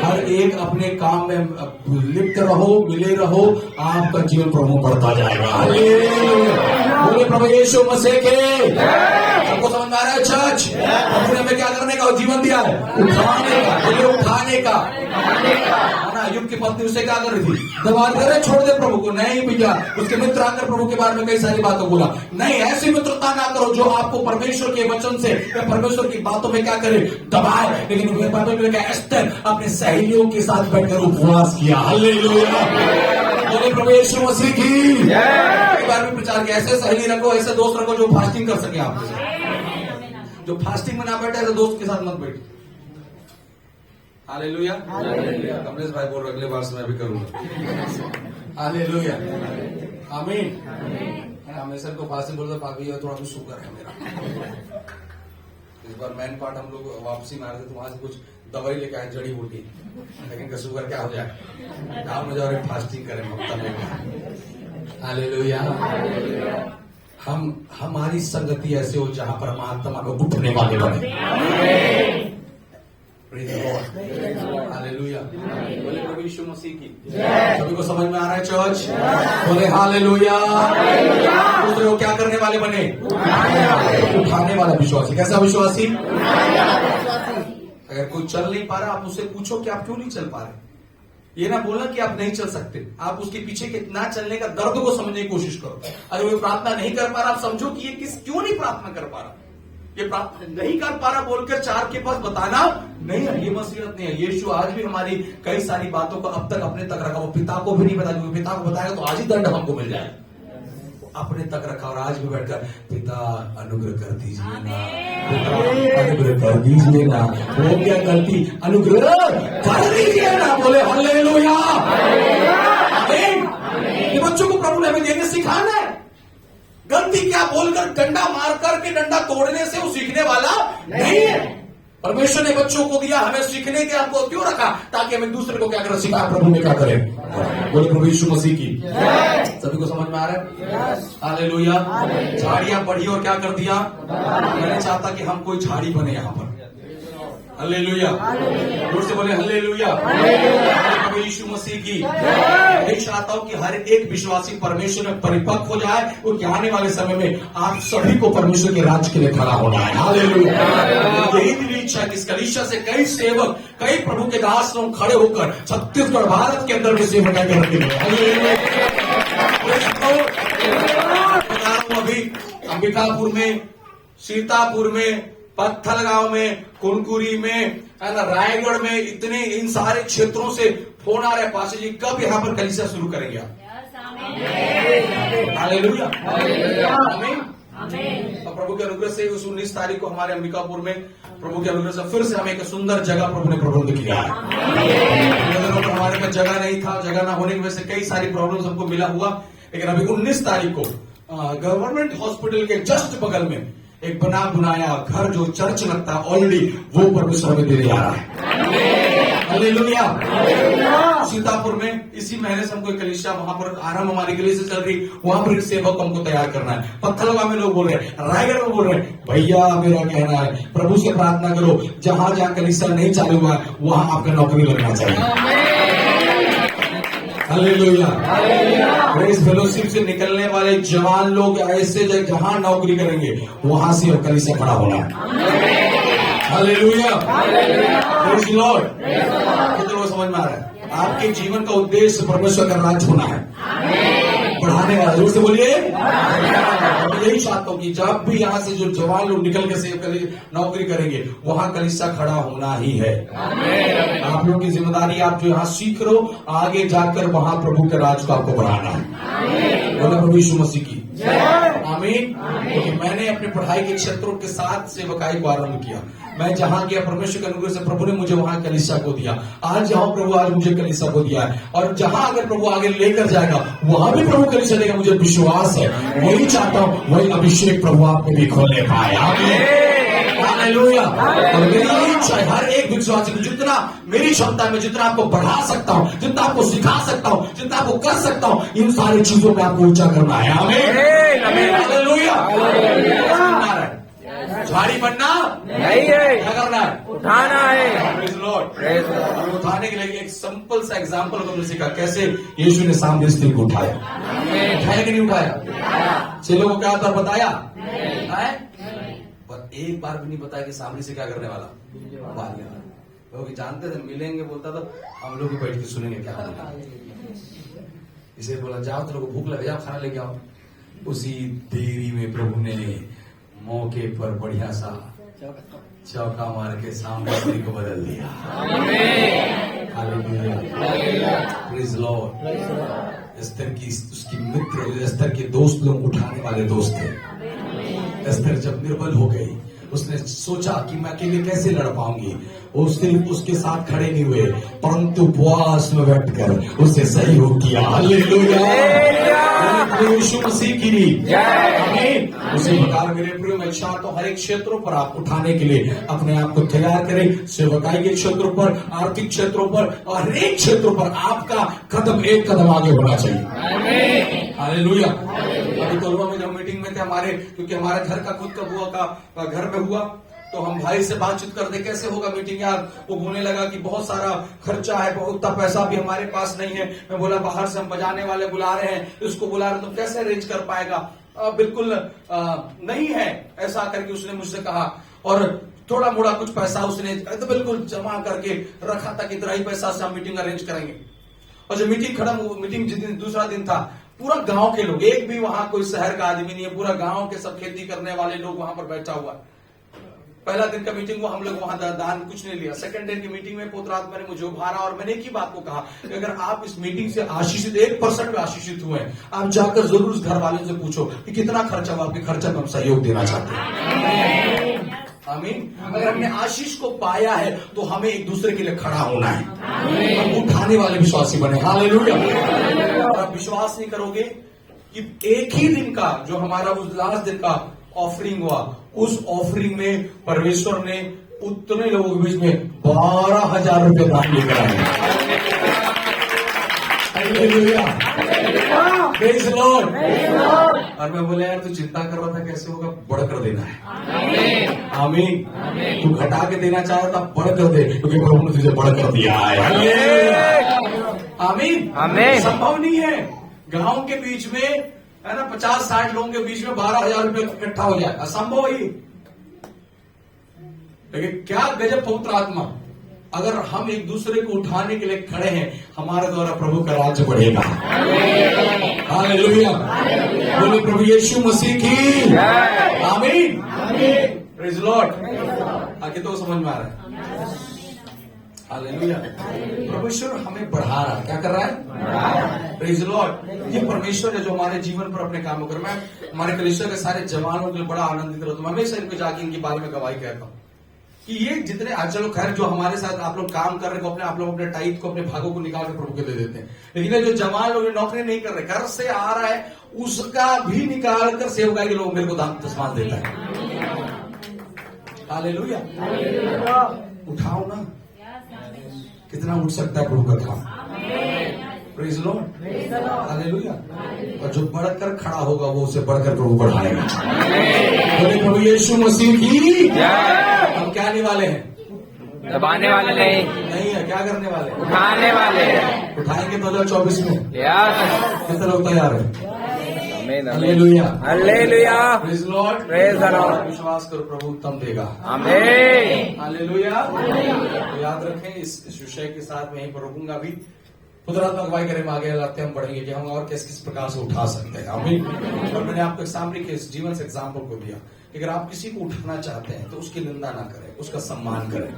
हर एक अपने काम में लिप्त रहो, मिले रहो, आपका जीवन प्रभु बढ़ता जाएगा। बोले प्रभु यीशु मसीह के। आपको समझ में आ रहा है? चर्च प्रभु ने हमें क्या करने का जीवन दिया है? उठाने का। बोले उठाने का। युग की पत्नी उसे क्या कर रही थी? दबा दे, छोड़ दे प्रभु को। नहीं भैया, उसके मित्र आकर प्रभु के बारे में कई सारी बातों बोला। नहीं, ऐसी मित्रता ना करो जो आपको परमेश्वर के वचन से, परमेश्वर की बातों में क्या करे? दबाए। लेकिन बाइबल में क्या? एस्तर अपने सहेलियों के साथ बैठकर उपवास किया। हालेलुया। बोले प्रभु यीशु मसीह की। एक बार भी प्रचार किया, ऐसे सहेली रखो, ऐसे दोस्त रखो जो फास्टिंग कर सके। आप जो फास्टिंग में ना बैठे ऐसे दोस्त के साथ मत बैठो। हालेलुया। कमलेश भाई बोल रहे अगले बार से मैं भी करूंगा। हालेलुया। आमीन। हमेशा को फास्टिंग बोलता पापी है, थोड़ा भी शुगर है मेरा। इस बार मेन पार्ट हम लोग वापसी में आ रहे थे, तो वहां से कुछ दवाई लेके आए, जड़ी बूटी, लेकिन शुगर क्या हो जाए? आप मुझे और फास्टिंग करें हफ्ता में। हालेलुया। हमारी संगति ऐसे हो जहां पर हम आत्मा को उठने वाले बने। हालेलुया। बोले प्रभु यीशु मसीह की। सभी को समझ में आ रहा है चर्च? बोले हालेलुया। दूसरे को क्या करने वाले बने? उठाने वाला विश्वासी। कैसा विश्वासी? अगर कोई चल नहीं पा रहा, आप उससे पूछो कि आप क्यों नहीं चल पा रहे। ये ना बोलना कि आप नहीं चल सकते, आप उसके पीछे के ना चलने का दर्द को समझने की कोशिश करो। अगर वो प्रार्थना नहीं कर पा रहा, आप समझो कि ये क्यों नहीं प्रार्थना कर पा रहा, ये प्रार्थना नहीं कर पा रहा बोलकर चार के पास बताना नहीं है, ये मसीहत नहीं है। यीशु आज भी हमारी कई सारी बातों को अब तक अपने तक रखा, वो पिता को भी नहीं बताया, क्योंकि पिता को बताएगा तो आज ही दंड हमको मिल जाए। अपने तक रखा और आज भी बैठकर पिता अनुग्रह कर दीजिए ना, पिता अनुग्रह कर दीजिए ना, वो क्या गलती अनुग्रह कर दीजिए ना, बोले हालेलुया। आमीन। ये बच्चों को प्रभु ने हमें देने सिखाना है। गलती क्या बोलकर डंडा मार करके डंडा तोड़ने से वो सीखने वाला नहीं है। परमेश्वर ने बच्चों को दिया, हमें सीखने के हमको क्यों रखा, ताकि हम एक दूसरे को क्या करें, सिखा प्रभु में क्या करें। बोले प्रभु यीशु मसीह की। सभी को समझ में आ रहा है? हालेलुया। झाड़ियां बढ़ी और क्या कर दिया, मैं नहीं चाहता कि हम कोई झाड़ी बने यहाँ पर। हालेलुया। जोर से बोले हालेलुया। प्रभु यीशु मसीह की। मैं चाहता हूं कि हर एक विश्वासी परमेश्वर में परिपक्व हो जाए, क्योंकि आने वाले समय में आप सभी को परमेश्वर के राज्य के लिए खड़ा होना है। हालेलुया। यही मेरी इच्छा है कि इस कलीसिया से कई सेवक, कई प्रभु के दास लोग खड़े होकर छत्तीसगढ़ भारत के अंदर में सेवक करेंगे। अभी अंबिकापुर में, सीतापुर में, पत्थलगांव में, कुनकुरी में, है ना, रायगढ़ में, इतने इन सारे क्षेत्रों से फोन आ रहे हैं, पास्टर जी कब यहाँ पर कलीसिया शुरू करेंगे आप? हालेलुया। आमीन। और प्रभु के अनुग्रह से उस 19 तारीख को हमारे अंबिकापुर में प्रभु के अनुग्रह से फिर से हमें एक सुंदर जगह प्रभु ने प्रबंध किया है। हमारे पास जगह नहीं था, जगह ना होने की वजह से कई सारी प्रॉब्लम्स हमको मिला हुआ, लेकिन अभी 19 तारीख को गवर्नमेंट हॉस्पिटल के जस्ट बगल में एक बना बुनाया घर जो चर्च लगता है ऑलरेडी, वो परमेश्वर में देने जा रहा है। हालेलुया। सीतापुर में इसी महीने से हमको कलीसिया वहां पर आरंभ हमारी गली से चल रही, वहां पर एक सेवक हमको तैयार करना है। पत्थलगांव में लोग बोल रहे हैं, रायगढ़ में बोल रहे हैं, भैया मेरा कहना है प्रभु से प्रार्थना करो, जहां जहां कलीसिया नहीं चालू हुआ है वहां आपका नौकरी लगना चाहिए। हालेलुया। प्रेज फेलोशिप से निकलने वाले जवान लोग ऐसे जहां नौकरी करेंगे वहां से कलीसिया खड़ा होना है। हालेलुया। Praise Lord. कितनों को समझ में आ रहा है? आपके जीवन का उद्देश्य परमेश्वर का राज होना है, बढ़ाने वाला। जोर से बोलिए। यही चाहता हूं कि जब भी यहाँ से जो जवान लोग निकल के नौकरी करेंगे वहां कलीसिया खड़ा होना ही है। आप लोगों की जिम्मेदारी, आप जो यहाँ सीख रहे हो आगे जाकर वहां प्रभु के राज को आपको बढ़ाना है। बोला प्रभु यीशु मसीह की। आमीन। क्योंकि मैंने अपने पढ़ाई के क्षेत्रों के साथ सेवकाई को आरंभ किया। मैं जहां गया परमेश्वर के अनुग्रह से प्रभु ने मुझे वहां कलीसिया को दिया। आज जहां प्रभु आज मुझे कलीसिया को दिया है, और जहां अगर प्रभु आगे लेकर जाएगा वहां भी प्रभु कलीसिया देगा, मुझे विश्वास है। वही चाहता हूं, वही अभिषेक प्रभु आप में भी खोलने पाए। हालेलुया। और मेरी यही इच्छा है हर एक विश्वासी को, जितना मेरी क्षमता में, जितना आपको बढ़ा सकता हूं, जितना आपको सिखा सकता हूं, जितना आपको कर सकता हूं, इन सारी चीजों में आपको ऊंचा करना है। आमीन। हालेलुया। झाड़ी बनना नहीं है, क्या करना है? उठाना है। Praise Lord. उठाने के लिए एक सिंपल सा एग्जांपल तुमने सीखा, कैसे यीशु ने सामने स्त्री को उठाया। उठाया कि नहीं उठाया? चलो वो क्या था बताया? पर एक बार भी नहीं बताया कि सामने से क्या करने वाला, बाहर लेना। लोग जानते थे, मिलेंगे बोलता था, हम लोग बैठ के सुनेंगे क्या होगा। इसे बोला जाओ, तेरे को भूख लगे, जाओ खाना लेके आओ। उसी देरी में प्रभु ने मौके पर बढ़िया सा चौका मार के सामने स्त्री को बदल दिया। हालेलुया। Praise Lord. एस्थर की, उसकी मित्र एस्थर के दोस्त लोग उठाने वाले दोस्त थे। एस्थर जब निर्बल हो गई, उसने सोचा कि मैं अकेले कैसे लड़ पाऊंगी। वो सिर्फ उसके साथ खड़े नहीं हुए, परंतु उपवास में बैठकर उसे सहयोग किया। हालेलुया। यीशु मसीह की आमीन। उसी प्रकार मेरे प्रिय, मैं चाहता हूं हर एक क्षेत्रों पर आप उठाने के लिए अपने आप को तैयार करें। सेवकाई के क्षेत्रों पर, आर्थिक क्षेत्रों पर, और हर एक क्षेत्रों पर आपका कदम एक कदम आगे होना चाहिए। हालेलुया। अभी कोलवा में जब मीटिंग में थे हमारे, क्योंकि हमारे घर का खुद का बुआ का घर में हुआ, तो हम भाई से बातचीत करते कैसे होगा मीटिंग यार। वो बोलने लगा कि बहुत सारा खर्चा है, बहुत उतना पैसा भी हमारे पास नहीं है। मैं बोला बाहर से हम बजाने वाले बुला रहे हैं, इसको बुला रहे, तो कैसे अरेंज कर पाएगा? बिल्कुल नहीं है, ऐसा करके उसने मुझसे कहा। और थोड़ा मोड़ा कुछ पैसा उसने तो बिल्कुल जमा करके रखा था कि इतना ही पैसा से हम मीटिंग अरेंज करेंगे। और जो मीटिंग खत्म, मीटिंग जिस दिन दूसरा दिन था, पूरा गांव के लोग, एक भी वहां कोई शहर का आदमी नहीं है, पूरा गांव के सब खेती करने वाले लोग वहां पर बैठा हुआ। पहला दिन का मीटिंग हुआ, हम लोग वहां दान कुछ नहीं लिया। सेकंड डे की मीटिंग में पुत्र आत्मा ने मुझे उभारा और मैंने एक ही बात को कहा कि अगर आप इस मीटिंग से आशीषित 1% भी आशीषित हुए हैं, आप जाकर जरूर उस घर वाले से पूछो कि कितना खर्चा हुआ, आपके खर्चा में हम सहयोग देना चाहते हैं। आमीन। अगर हमने आशीष को पाया है तो हमें एक दूसरे के लिए खड़ा होना है, हम उठाने वाले विश्वासी बने। हालेलुया। और आप विश्वास नहीं करोगे कि एक ही दिन का जो हमारा उस लास्ट दिन का ऑफरिंग हुआ, उस ऑफरिंग में परमेश्वर ने उतने लोगों के बीच में 12,000 रुपए दान लेकर आए। Praise the Lord। और मैं बोला यार तू चिंता कर रहा था कैसे होगा, बढ़कर देना है। आमीन। तू घटा के देना चाहे तो बढ़कर दे, क्योंकि प्रभु ने तुझे बढ़कर दिया है। आमीन। आमीन। संभव नहीं है गांव के बीच में, है ना, 50-60 लोगों के बीच में 12,000 रुपए इकट्ठा हो जाए, असंभव ही। लेकिन क्या गजब पवित्र आत्मा, अगर हम एक दूसरे को उठाने के लिए खड़े हैं, हमारे द्वारा प्रभु का राज्य बढ़ेगा। हालेलुया। बोले प्रभु यीशु मसीह की आमीन। Praise Lord. आगे तो समझ में आ रहा है। हालेलुया। परमेश्वर हमें बढ़ा रहा है, क्या कर रहा है? Praise Lord. ये परमेश्वर है जो हमारे जीवन पर अपने काम कर। मैं हमारे कलीसिया के सारे जवानों के लिए बड़ा आनंदित रहता हूँ, हमेशा इनको जाके इनके बारे में गवाही कहता हूँ कि ये जितने चलो खैर जो हमारे साथ आप लोग काम कर रहे हो, आप लोग अपने टाइट को, अपने भागों को निकाल के प्रभु को दे देते हैं, लेकिन ये जो जवान लोग नौकरी नहीं कर रहे, घर से आ रहा है, उसका भी निकाल कर सेवकाई के लोग मेरे को दान दसवान देता है। हालेलुया। उठाओ ना, कितना उठ सकता है प्रभु का काम। Praise Lord. हालेलुया। और जो बढ़कर खड़ा होगा वो उसे बढ़कर प्रभु बढ़ाएगा। बोले प्रभु यीशु मसीह की। हम क्या आने वाले हैं? दबाने वाले नहीं है, क्या करने वाले? उठाने वाले हैं। उठाएंगे 2024 में। कितने लोग तैयार है? Hallelujah. Hallelujah. Praise Lord. Praise the Lord. विश्वास करो प्रभु उत्तम देगा। आमीन। हालेलुया। तो याद रखें इस विषय के साथ मैं यहीं पर रुकूंगा भी। खुदरात अगुवाई करें, आगे लाते हम बढ़ेंगे कि हम और किस किस प्रकार से उठा सकते हैं। आमीन। और मैंने आपको एक सामने के जीवन से एग्जाम्पल को दिया, अगर आप किसी को उठाना चाहते हैं तो उसकी निंदा ना करें, उसका सम्मान करें।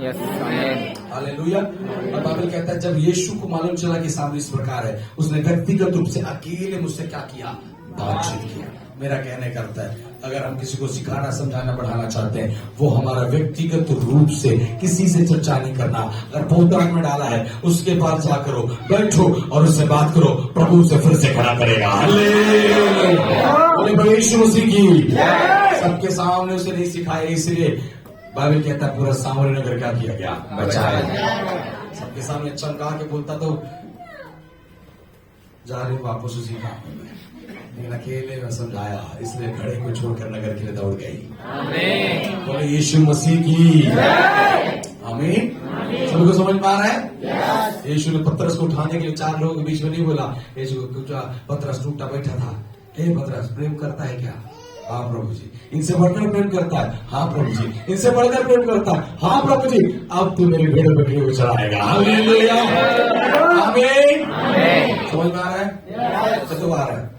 हालेलुया। और बाइबल कहता है जब यीशु को मालूम चला कि सामने इस प्रकार है, उसने व्यक्तिगत रूप से अकेले मुझसे क्या किया? बातचीत किया। मेरा कहने का अर्थ है अगर हम किसी को सिखाना, समझाना, बढ़ाना चाहते हैं, वो हमारा व्यक्तिगत रूप से किसी से चर्चा नहीं करना। अगर पौधा में डाला है उसके पास जा करो, बैठो और उससे बात करो, प्रभु उसे फिर से खड़ा करेगा। बोले यीशु मसीह की। सबके सामने उसे नहीं सिखाया, इसलिए बाइबल कहता है पूरा सामने नगर क्या किया गया? बचाया। सबके सामने चमका के बोलता तो जा रहे वापस उसी काम में, लेकिन अकेले में समझाया, इसलिए घड़े को छोड़कर नगर के लिए दौड़ गई। बोले यीशु मसीह की आमीन। सभी को समझ में आ रहा है? यीशु ने पतरस को उठाने के लिए 4 लोगों के बीच में नहीं बोला। यीशु पतरस टूटा बैठा था। हे पतरस, प्रेम करता है क्या? हाँ प्रभु जी। इनसे बढ़कर प्रेम करता है? हाँ प्रभु जी। इनसे बढ़कर प्रेम करता है? हाँ प्रभु जी। अब तू मेरी भेड़ बकरी को चढ़ाएगा। हालेलुया। आमीन। समझ में आ रहा है? सबको आ रहा है?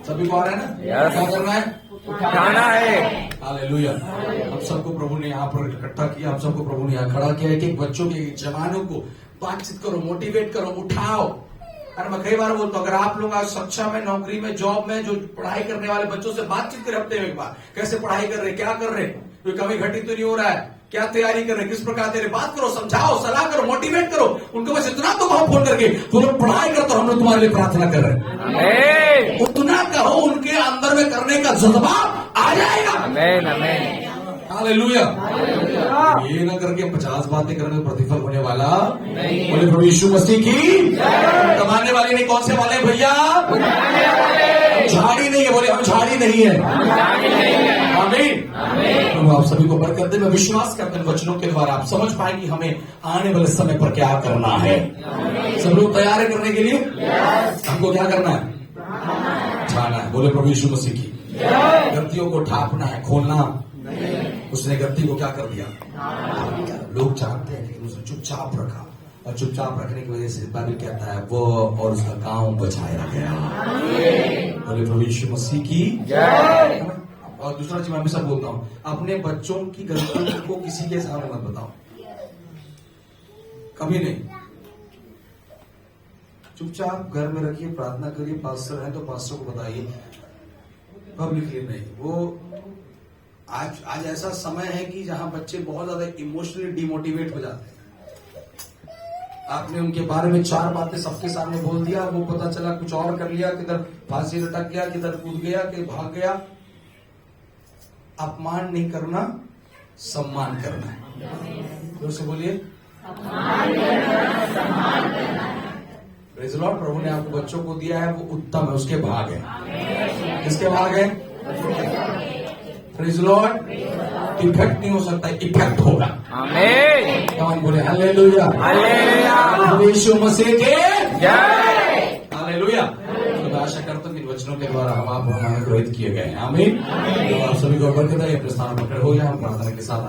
सभी को आ रहा है ना? क्या करना है? उठाना है। हालेलुया। हम सबको प्रभु ने यहाँ पर इकट्ठा किया, हम सबको प्रभु ने यहाँ खड़ा किया। एक बच्चों के, जवानों को बातचीत करो, मोटिवेट करो, उठाओ। अरे मैं कई बार बोलता हूँ, अगर आप लोग आज शिक्षा में, नौकरी में, जॉब में जो पढ़ाई करने वाले बच्चों से बातचीत करें हफ्ते में एक बार, कैसे पढ़ाई कर रहे, क्या कर रहे, कोई कमी घटी तो नहीं हो रहा है, क्या तैयारी कर रहे, किस प्रकार तेरे, बात करो, समझाओ, सलाह करो, मोटिवेट करो उनको। बस इतना तो कहो फोन करके, तुम लोग पढ़ाई करते हो, हम लोग तुम्हारे लिए प्रार्थना कर रहे हैं। उतना कहो, उनके अंदर में करने का जज्बा आ जाएगा। आमीन। आमीन। हालेलुया। ये ना करके 50 बातें करने का प्रतिफल होने वाला नहीं। बोले प्रभु यीशु मसीह की। कमाने वाले नहीं, कौन से वाले भैया? झाड़ी नहीं है। बोले हम झाड़ी नहीं है। आमीन। प्रभु आप सभी को बरकत दे। मैं विश्वास करता हूं वचनों के द्वारा आप समझ पाए कि हमें आने वाले समय पर क्या करना है। सब लोग तैयार है करने के लिए? हमको क्या करना है? उठाना है। बोले प्रभु यीशु मसीह की। गलतियों को ढांपना है, खोलना। उसने गलती को क्या कर दिया? लोग जानते हैं कि उसने चुपचाप रखा, और चुपचाप रखने की वजह से बाइबल कहता है वो और उसका गांव बचाया गया। बोले प्रभु यीशु मसीह की जय। और दूसरा चीज मैं हमेशा बोलता हूँ, अपने बच्चों की गलतियों को किसी के सामने मत बताओ, कभी नहीं। चुपचाप घर में रखिए, प्रार्थना करिए, पास्टर है तो पास्टर को बताइए, पब्लिकली नहीं। वो आज ऐसा समय है कि जहां बच्चे बहुत ज्यादा इमोशनली डिमोटिवेट हो जाते हैं। आपने उनके बारे में 4 बातें सबके सामने बोल दिया, वो पता चला कुछ और कर लिया, किधर फांसी लटक गया, किधर कूद गया, किधर भाग गया। अपमान नहीं करना, सम्मान करना है। जोर से बोलिए, प्रेज़ द लॉर्ड। प्रभु ने आपको बच्चों को दिया है, वो उत्तम है, उसके भाग है। किसके भाग है? Praise the Lord. इफेक्ट नहीं हो सकता, इफेक्ट होगा। आमीन। कौन बोले हालेलुया, हालेलुया, यीशु मसीह के जय। हालेलुया। तो मैं आशा करता हूँ कि इन वचनों के द्वारा हम आप अनुग्रहित किए गए हैं। आमीन। तो आप सभी को बरकत है, अपने स्थान पर खड़े हो जाए, हम प्रार्थना के साथ